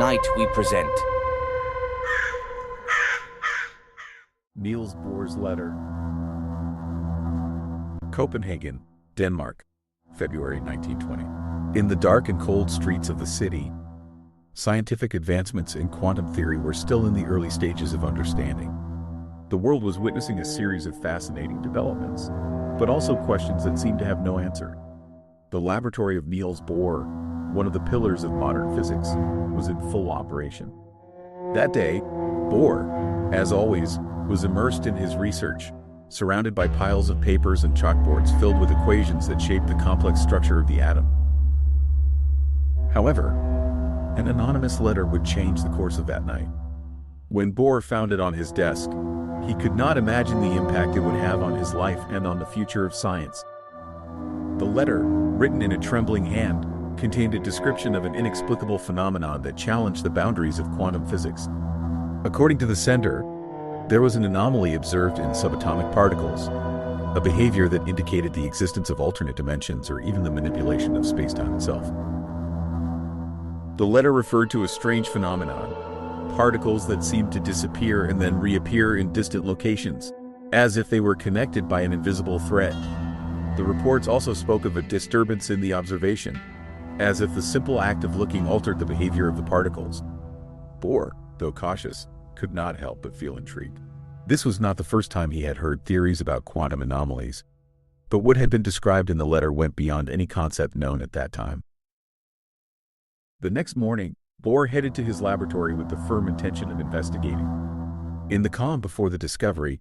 Tonight we present Niels Bohr's letter. Copenhagen, Denmark, February 1920. In the dark and cold streets of the city, scientific advancements in quantum theory were still in the early stages of understanding. The world was witnessing a series of fascinating developments, but also questions that seemed to have no answer. The laboratory of Niels Bohr, one of the pillars of modern physics, was in full operation. That day, Bohr, as always, was immersed in his research, surrounded by piles of papers and chalkboards filled with equations that shaped the complex structure of the atom. However, an anonymous letter would change the course of that night. When Bohr found it on his desk, he could not imagine the impact it would have on his life and on the future of science. The letter, written in a trembling hand, contained a description of an inexplicable phenomenon that challenged the boundaries of quantum physics. According to the sender, there was an anomaly observed in subatomic particles, a behavior that indicated the existence of alternate dimensions or even the manipulation of space-time itself. The letter referred to a strange phenomenon, particles that seemed to disappear and then reappear in distant locations, as if they were connected by an invisible thread. The reports also spoke of a disturbance in the observation, as if the simple act of looking altered the behavior of the particles. Bohr, though cautious, could not help but feel intrigued. This was not the first time he had heard theories about quantum anomalies, but what had been described in the letter went beyond any concept known at that time. The next morning, Bohr headed to his laboratory with the firm intention of investigating. In the calm before the discovery,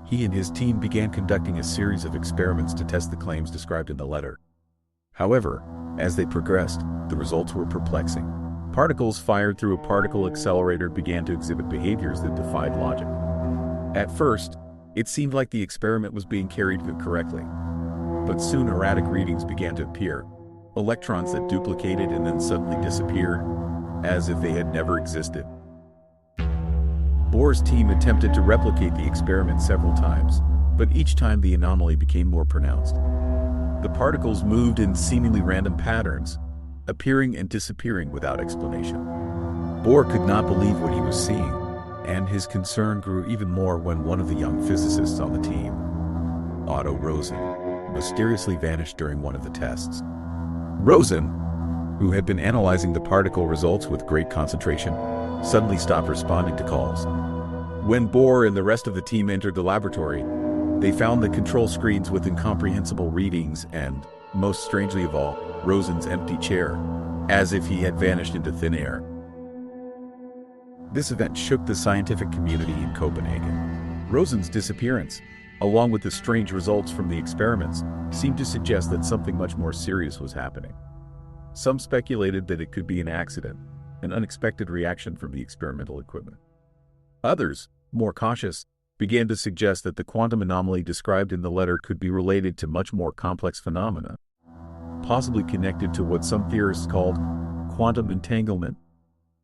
he and his team began conducting a series of experiments to test the claims described in the letter. However, as they progressed, the results were perplexing. Particles fired through a particle accelerator began to exhibit behaviors that defied logic. At first, it seemed like the experiment was being carried through correctly, but soon erratic readings began to appear, electrons that duplicated and then suddenly disappeared, as if they had never existed. Bohr's team attempted to replicate the experiment several times, but each time the anomaly became more pronounced. The particles moved in seemingly random patterns, appearing and disappearing without explanation. Bohr could not believe what he was seeing, and his concern grew even more when one of the young physicists on the team, Otto Rosen, mysteriously vanished during one of the tests. Rosen, who had been analyzing the particle results with great concentration, suddenly stopped responding to calls. When Bohr and the rest of the team entered the laboratory, they found the control screens with incomprehensible readings and, most strangely of all, Rosen's empty chair, as if he had vanished into thin air. This event shook the scientific community in Copenhagen. Rosen's disappearance, along with the strange results from the experiments, seemed to suggest that something much more serious was happening. Some speculated that it could be an accident, an unexpected reaction from the experimental equipment. Others, more cautious, began to suggest that the quantum anomaly described in the letter could be related to much more complex phenomena, possibly connected to what some theorists called quantum entanglement,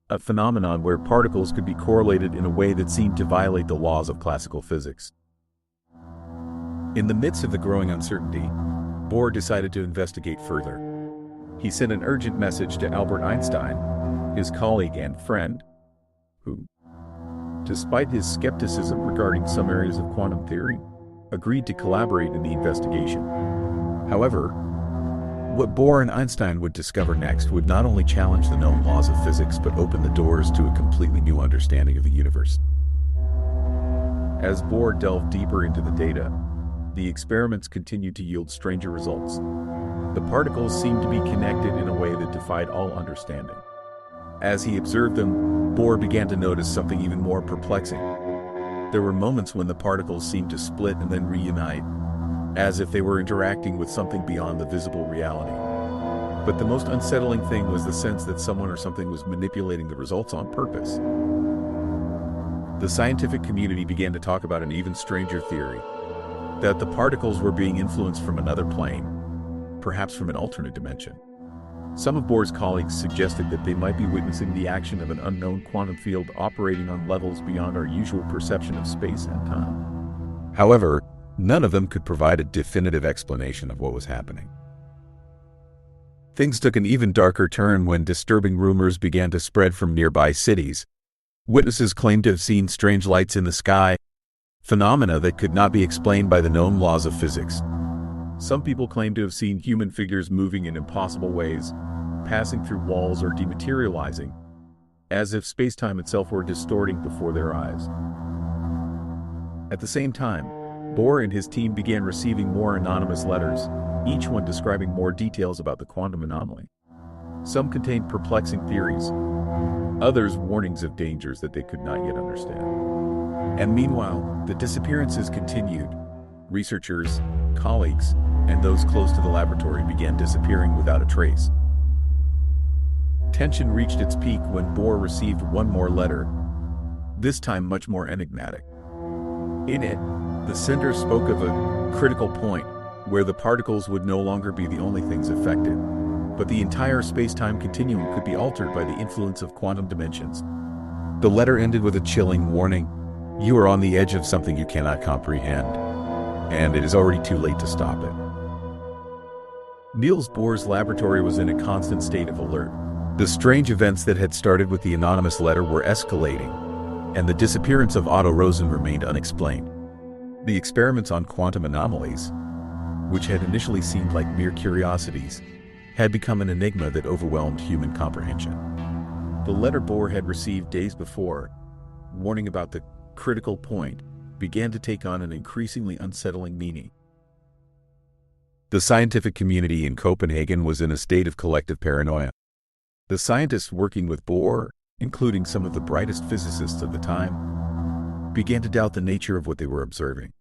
a phenomenon where particles could be correlated in a way that seemed to violate the laws of classical physics. In the midst of the growing uncertainty, Bohr decided to investigate further. He sent an urgent message to Albert Einstein, his colleague and friend, who, despite his skepticism regarding some areas of quantum theory, agreed to collaborate in the investigation. However, what Bohr and Einstein would discover next would not only challenge the known laws of physics but open the doors to a completely new understanding of the universe. As Bohr delved deeper into the data, the experiments continued to yield stranger results. The particles seemed to be connected in a way that defied all understanding. As he observed them, Bohr began to notice something even more perplexing. There were moments when the particles seemed to split and then reunite, as if they were interacting with something beyond the visible reality. But the most unsettling thing was the sense that someone or something was manipulating the results on purpose. The scientific community began to talk about an even stranger theory, that the particles were being influenced from another plane, perhaps from an alternate dimension. Some of Bohr's colleagues suggested that they might be witnessing the action of an unknown quantum field operating on levels beyond our usual perception of space and time. However, none of them could provide a definitive explanation of what was happening. Things took an even darker turn when disturbing rumors began to spread from nearby cities. Witnesses claimed to have seen strange lights in the sky, phenomena that could not be explained by the known laws of physics. Some people claimed to have seen human figures moving in impossible ways, passing through walls or dematerializing, as if space-time itself were distorting before their eyes. At the same time, Bohr and his team began receiving more anonymous letters, each one describing more details about the quantum anomaly. Some contained perplexing theories, others warnings of dangers that they could not yet understand. And meanwhile, the disappearances continued. Researchers, colleagues, and those close to the laboratory began disappearing without a trace. Tension reached its peak when Bohr received one more letter, this time much more enigmatic. In it, the sender spoke of a critical point where the particles would no longer be the only things affected, but the entire space-time continuum could be altered by the influence of quantum dimensions. The letter ended with a chilling warning: "You are on the edge of something you cannot comprehend, and it is already too late to stop it." Niels Bohr's laboratory was in a constant state of alert. The strange events that had started with the anonymous letter were escalating, and the disappearance of Otto Rosen remained unexplained. The experiments on quantum anomalies, which had initially seemed like mere curiosities, had become an enigma that overwhelmed human comprehension. The letter Bohr had received days before, warning about the critical point, began to take on an increasingly unsettling meaning. The scientific community in Copenhagen was in a state of collective paranoia. The scientists working with Bohr, including some of the brightest physicists of the time, began to doubt the nature of what they were observing.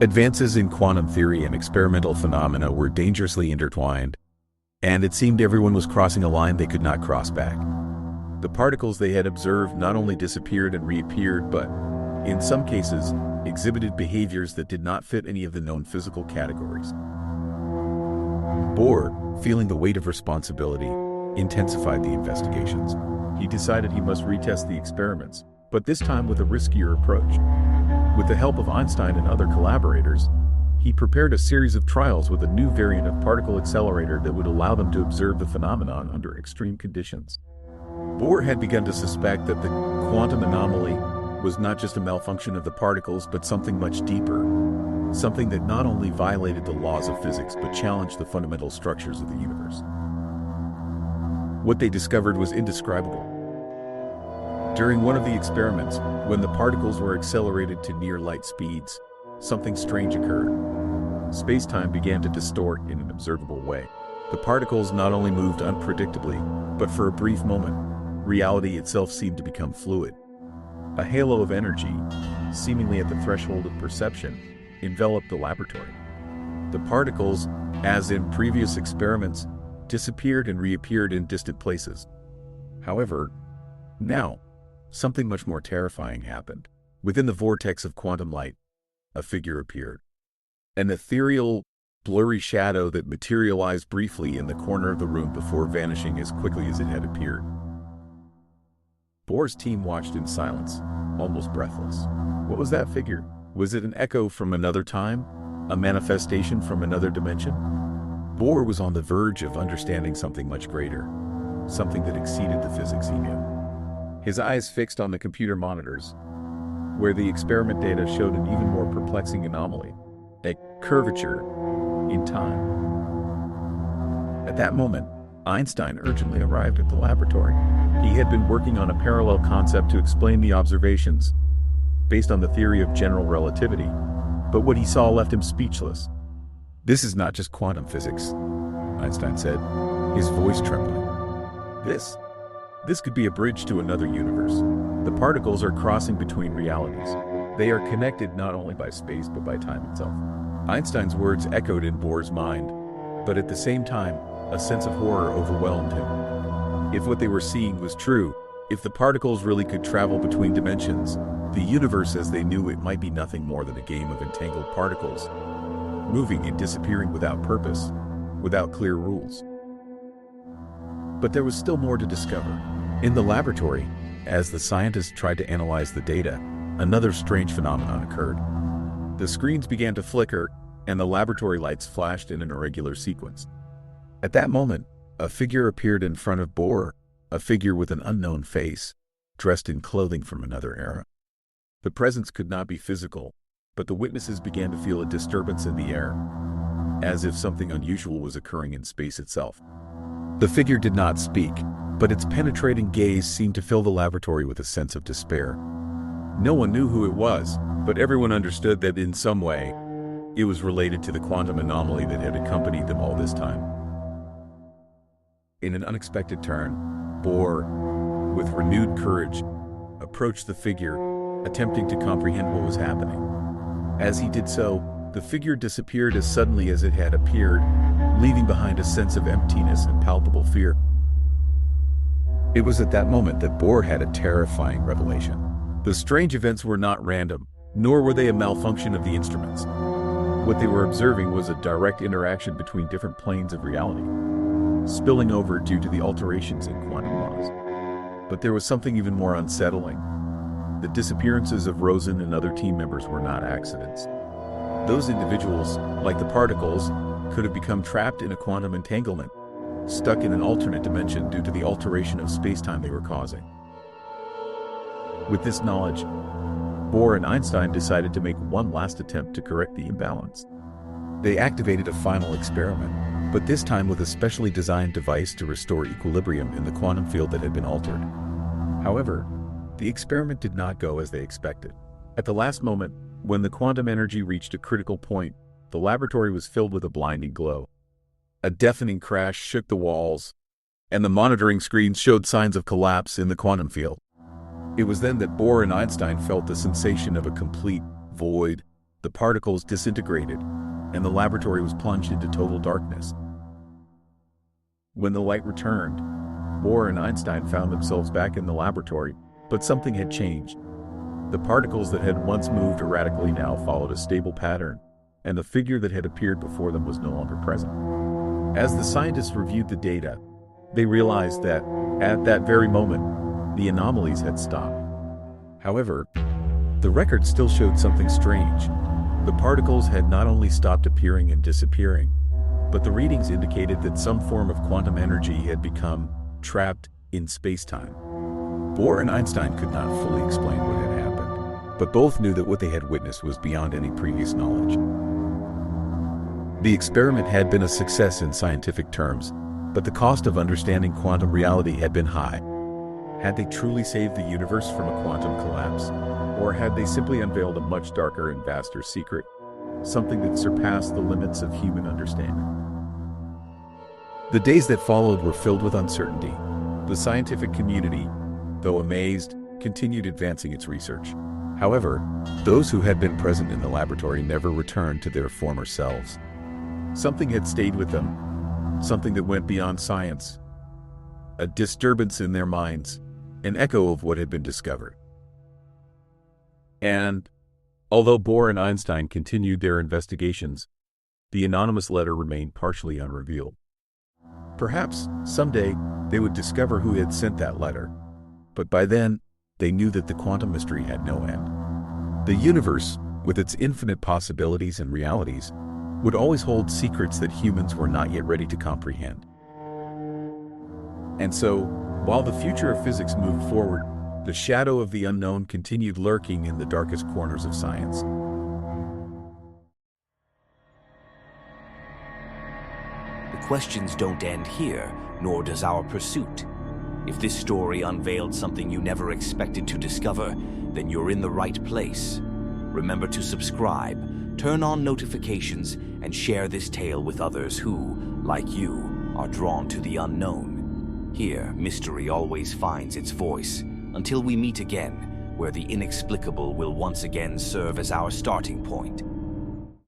Advances in quantum theory and experimental phenomena were dangerously intertwined, and it seemed everyone was crossing a line they could not cross back. The particles they had observed not only disappeared and reappeared, but, in some cases, exhibited behaviors that did not fit any of the known physical categories. Bohr, feeling the weight of responsibility, intensified the investigations. He decided he must retest the experiments, but this time with a riskier approach. With the help of Einstein and other collaborators, he prepared a series of trials with a new variant of particle accelerator that would allow them to observe the phenomenon under extreme conditions. Bohr had begun to suspect that the quantum anomaly was not just a malfunction of the particles, but something much deeper, something that not only violated the laws of physics, but challenged the fundamental structures of the universe. What they discovered was indescribable. During one of the experiments, when the particles were accelerated to near light speeds, something strange occurred. Space-time began to distort in an observable way. The particles not only moved unpredictably, but for a brief moment, reality itself seemed to become fluid. A halo of energy, seemingly at the threshold of perception, enveloped the laboratory. The particles, as in previous experiments, disappeared and reappeared in distant places. However, now, something much more terrifying happened. Within the vortex of quantum light, a figure appeared. An ethereal, blurry shadow that materialized briefly in the corner of the room before vanishing as quickly as it had appeared. Bohr's team watched in silence, almost breathless. What was that figure? Was it an echo from another time? A manifestation from another dimension? Bohr was on the verge of understanding something much greater, something that exceeded the physics he knew. His eyes fixed on the computer monitors, where the experiment data showed an even more perplexing anomaly, a curvature in time. At that moment, Einstein urgently arrived at the laboratory. He had been working on a parallel concept to explain the observations, based on the theory of general relativity, but what he saw left him speechless. "This is not just quantum physics," Einstein said, his voice trembling. This could be a bridge to another universe. The particles are crossing between realities. They are connected not only by space but by time itself. Einstein's words echoed in Bohr's mind, but at the same time, a sense of horror overwhelmed him. If what they were seeing was true, if the particles really could travel between dimensions, the universe as they knew it might be nothing more than a game of entangled particles, moving and disappearing without purpose, without clear rules. But there was still more to discover. In the laboratory, as the scientists tried to analyze the data, another strange phenomenon occurred. The screens began to flicker, and the laboratory lights flashed in an irregular sequence. At that moment, A figure appeared in front of Bohr, a figure with an unknown face, dressed in clothing from another era. The presence could not be physical, but the witnesses began to feel a disturbance in the air, as if something unusual was occurring in space itself. The figure did not speak, but its penetrating gaze seemed to fill the laboratory with a sense of despair. No one knew who it was, but everyone understood that in some way, it was related to the quantum anomaly that had accompanied them all this time. In an unexpected turn, Bohr, with renewed courage, approached the figure, attempting to comprehend what was happening. As he did so, the figure disappeared as suddenly as it had appeared, leaving behind a sense of emptiness and palpable fear. It was at that moment that Bohr had a terrifying revelation. The strange events were not random, nor were they a malfunction of the instruments. What they were observing was a direct interaction between different planes of reality, spilling over due to the alterations in quantum laws. But there was something even more unsettling. The disappearances of Rosen and other team members were not accidents. Those individuals, like the particles, could have become trapped in a quantum entanglement, stuck in an alternate dimension due to the alteration of space-time they were causing. With this knowledge, Bohr and Einstein decided to make one last attempt to correct the imbalance. They activated a final experiment, but this time with a specially designed device to restore equilibrium in the quantum field that had been altered. However, the experiment did not go as they expected. At the last moment, when the quantum energy reached a critical point, the laboratory was filled with a blinding glow. A deafening crash shook the walls, and the monitoring screens showed signs of collapse in the quantum field. It was then that Bohr and Einstein felt the sensation of a complete void. The particles disintegrated, and the laboratory was plunged into total darkness. When the light returned, Bohr and Einstein found themselves back in the laboratory, but something had changed. The particles that had once moved erratically now followed a stable pattern, and the figure that had appeared before them was no longer present. As the scientists reviewed the data, they realized that, at that very moment, the anomalies had stopped. However, the record still showed something strange. The particles had not only stopped appearing and disappearing, but the readings indicated that some form of quantum energy had become trapped in space-time. Bohr and Einstein could not fully explain what had happened, but both knew that what they had witnessed was beyond any previous knowledge. The experiment had been a success in scientific terms, but the cost of understanding quantum reality had been high. Had they truly saved the universe from a quantum collapse? Or had they simply unveiled a much darker and vaster secret, something that surpassed the limits of human understanding? The days that followed were filled with uncertainty. The scientific community, though amazed, continued advancing its research. However, those who had been present in the laboratory never returned to their former selves. Something had stayed with them, something that went beyond science. A disturbance in their minds, an echo of what had been discovered. And, although Bohr and Einstein continued their investigations, the anonymous letter remained partially unrevealed. Perhaps, someday, they would discover who had sent that letter. But by then, they knew that the quantum mystery had no end. The universe, with its infinite possibilities and realities, would always hold secrets that humans were not yet ready to comprehend. And so, while the future of physics moved forward, the shadow of the unknown continued lurking in the darkest corners of science. The questions don't end here, nor does our pursuit. If this story unveiled something you never expected to discover, then you're in the right place. Remember to subscribe, turn on notifications, and share this tale with others who, like you, are drawn to the unknown. Here, mystery always finds its voice, until we meet again, where the inexplicable will once again serve as our starting point.